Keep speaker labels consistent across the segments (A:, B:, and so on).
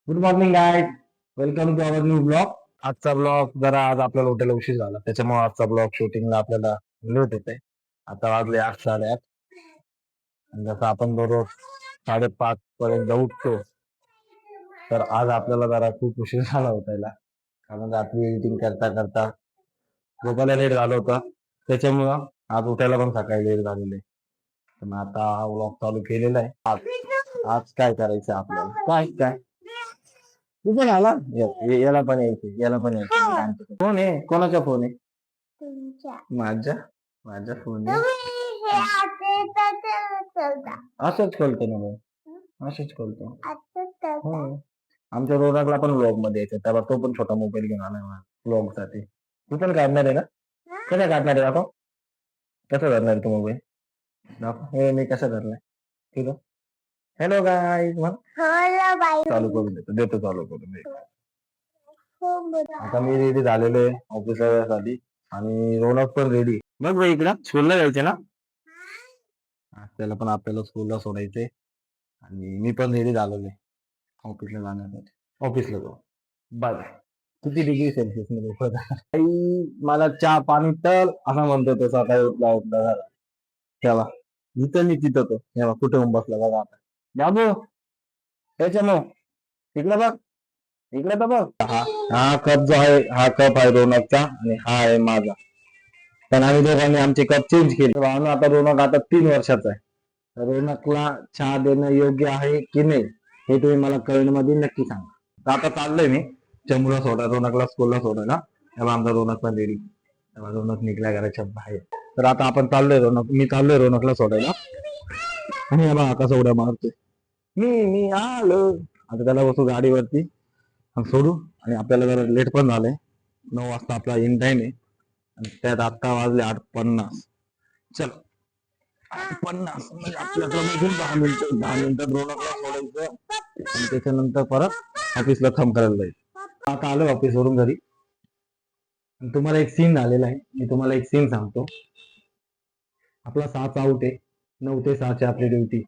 A: Good morning guys. Welcome to our new blog. आजचा blog जरा आज आपल्याला हॉटेल उशीर झाला, त्याच्यामुळे आजचा ब्लॉग शूटिंगला आपल्याला लेट होते. आता वाजले 8 साडे 8. आणि जसं आपण दररोज 5:30 पर्यंत उठतो, तर आज आपल्याला जरा खूप उशीर झाला उठायला. कारण रात्री एडिटिंग करता करता झोपायला लेट झालं होतं, त्याच्यामुळं आज उठायला पण सकाळी लेट झालेले. पण आता हा ब्लॉग चालू केलेला आहे. आज काय करायचं आपल्याला, काय काय तू पण आला. याला पण यायचे, याला पण यायचे. फोन आहे, कोणाचा फोन आहे? माझ्या माझ्या फोन आहे. असंच खोलतो ना भाऊ, असंच खोलतो. आमच्या रोनाकला पण व्लॉग मध्ये यायचं, तेव्हा तो पण छोटा मोबाईल घेऊन आला व्लॉग साठी. तू पण काढणार आहे ना? कसं काढणार आहे दाखव, कसं करणार तू मोबाईल दाखव. हे मी कसं करणार ठीक आहे. हॅलो गाईज मग चालू करून देतो चालू करून देतो. आता मी रेडी झालेलो आहे ऑफिसला जाण्यासाठी, आणि रोनक पण रेडी. बघ भाई इकडं स्कूलला जायचे ना, त्याला पण आपल्याला स्कूलला सोडायचंय. आणि मी पण रेडी झालेलो आहे ऑफिसला जाण्यासाठी. ऑफिसला जाऊ. बाय. किती डिग्री सेल्सिअस मध्ये मला चहा पाणी तर असं म्हणतो तो सकाळी उठला उठला झाला. तेव्हा इथं मी तिथं तो तेव्हा कुठे होऊन बसला बघा. आता बाबू त्याच्यामुळं तिकडे बघ, इकडे तर बघ. हा कप जो आहे, हा कप आहे रोनकचा आणि हा आहे माझा. पण आम्ही दोघांनी आमचे कप चेंज केले. भावना आता रोनक आता 3 वर्षाचा आहे. रोनकला चहा देणं योग्य आहे की नाही हे तुम्ही मला कमेंट मध्ये नक्की सांगा. तर आता चाललोय मी चमुला सोडा, रोनकला स्कूलला सोडायला. तेव्हा आमचा रोनक पण रेडी. तेव्हा रोनक निघल्या घराच्या बाहेर. तर आता आपण चाललोय मी चाललोय रोनकला सोडायला. आणि बा कसा उड्या मारतोय. मी आलो. आता त्याला बसू गाडीवरती सोडू. आणि आपल्याला जरा लेट पण झालंय, 9 वाजता आपला इन टाइम आहे. आणि त्यात आता वाजले 8:50. चलो 8:50 म्हणजे आपल्याकडे 10 मिनिटात रोनकला सोडायचं आणि त्याच्यानंतर परत ऑफिसला थंब करायला जायचं. आता आलो ऑफिसवरून घरी. तुम्हाला एक सीन झालेला आहे, मी तुम्हाला एक सीन सांगतो. आपला 6चा आउट आहे, 9 ते 6ची आपली ड्युटी.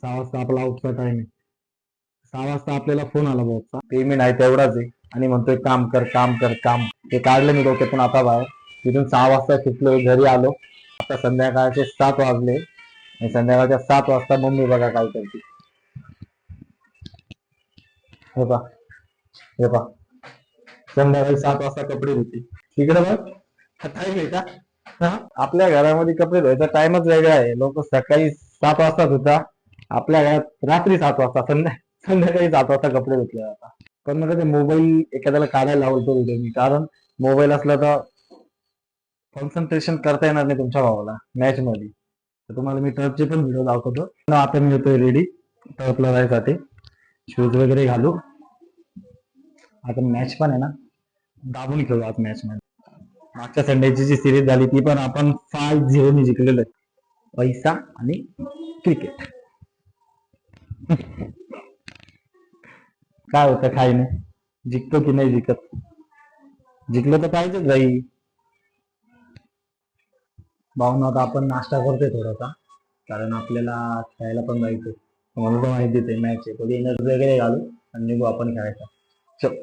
A: 6 वाजता आपला आउटचा टाइम आहे. 6 वाजता आपल्याला फोन आला बॉसचा, पेमेंट आहे तेवढाच आहे आणि म्हणतोय काम कर काम कर काम. ते काढलं मी डोक्यातून आता बाहेर. तिथून 6 वाजता सुटलो, घरी आलो. आता संध्याकाळचे 7 वाजले आणि संध्याकाळच्या 7 वाजता मम्मी बघा काय करते. हे पा हे पा संध्याकाळी 7 वाजता कपडे धुते. तिकडे बघ टाइम आहे का? आपल्या घरामध्ये कपडे धुवायचा टाइमच वेगळा आहे. लोक सकाळी 7 वाजता धुता, आपल्या घरात रात्री 7 वाजता, संध्याकाळी 7 वाजता कपडे धुतले जातात. पण मला ते मोबाईल एखाद्याला काढायला लावतो मी, कारण मोबाईल असला तर कॉन्सन्ट्रेशन करता येणार नाही तुमच्या भावाला मॅच मध्ये. तर तुम्हाला मी टर्फचे पण व्हिडिओ दाखवतो. आता मी येतोय रेडी टर्फला जायसाठी, शूज वगैरे घालू. आता मॅच पण आहे ना, दाबून खेळू आज मॅच मध्ये. मागच्या संडेची जी सिरीज झाली ती पण आपण 5-0 ने जिंकलेलो आहे. पैसा आणि क्रिकेट. काय होतं काय नाही, जिंकतो की नाही जिंकत. जिंकलं तर पाहिजेच भाई. भावना आता आपण नाश्ता करतोय थोडासा, कारण आपल्याला खेळायला पण जायचं. म्हणून तर माहितीच आहे मॅच आहे, थोडी एनर्जी वगैरे घालू आणि निघू आपण खेळायचा. चल.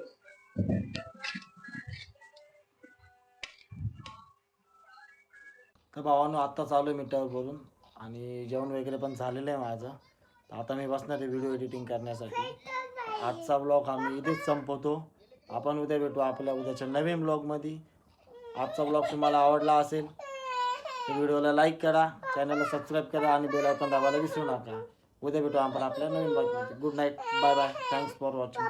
A: तर भावानो आत्ता चालू आहे मीटर करून, आणि जेवण वगैरे पण झालेलं आहे माझं. तर आता मी बसणार आहे व्हिडिओ एडिटिंग करण्यासाठी. आजचा ब्लॉग आम्ही इथेच संपवतो. आपण उद्या भेटू आपल्या उद्याच्या नवीन ब्लॉगमध्ये. आजचा ब्लॉग तुम्हाला आवडला असेल तर व्हिडिओला लाईक करा, चॅनलला सबस्क्राईब करा आणि बेल आयकॉन दाबायला विसरू नका. उद्या भेटू आपण आपल्या नवीन ब्लॉगमध्ये. Good night, bye bye, thanks for watching.